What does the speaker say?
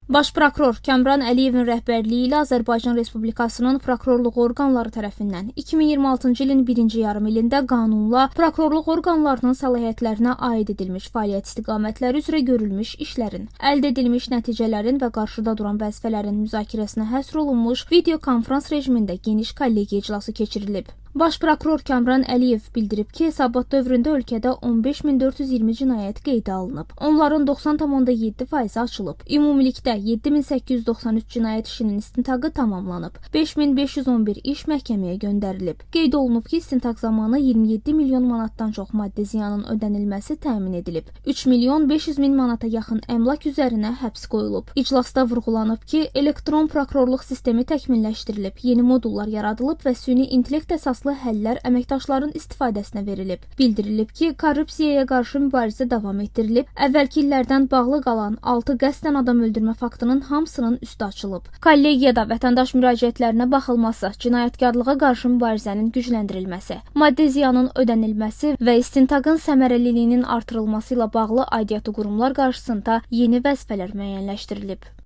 Baş prokuror Kamran Əliyevin rəhbərliyi ilə Azərbaycan Respublikasının prokurorluq orqanları tərəfindən 2026-cı ilin birinci yarım ilində qanunla prokurorluq orqanlarının səlahiyyətlərinə aid edilmiş fəaliyyət istiqamətləri üzrə görülmüş işlərin, əldə edilmiş nəticələrin və qarşıda duran vəzifələrin müzakirəsinə həsr olunmuş videokonferans rejimində geniş kollegiya iclası keçirilib. Baş prokuror Kamran Əliyev bildirib ki, hesabat dövründə ölkədə 15.420 cinayət qeydə alınıb. Onların 90,7% açılıb. Ümumilikdə 7.893 cinayət işinin istintaqı tamamlanıb. 5.511 iş məhkəməyə göndərilib. Qeyd olunub ki, istintaq zamanı 27 milyon manatdan çox maddi ziyanın ödənilməsi təmin edilib. 3.500.000 manata yaxın əmlak üzərinə həbs qoyulub. İclasda vurğulanıb ki, elektron prokurorluq sistemi təkmilləşdirilib, yeni modullar yaradılıb və süni intellekt əsaslı həllər əməkdaşların istifadəsinə verilib. Bildirilib ki, korrupsiyaya qarşı mübarizə davam etdirilib, əvvəlki illərdən bağlı qalan 6 qəsdən adam öldürmə faktının hamısının üstü açılıb. Kollegiyada vətəndaş müraciətlərinə baxılması, cinayətkarlığa qarşı mübarizənin gücləndirilməsi, maddi ziyanın ödənilməsi və istintaqın səmərəliliyinin artırılması ilə bağlı aidiyyatı qurumlar qarşısında yeni vəzifələr müəyyənləşdirilib.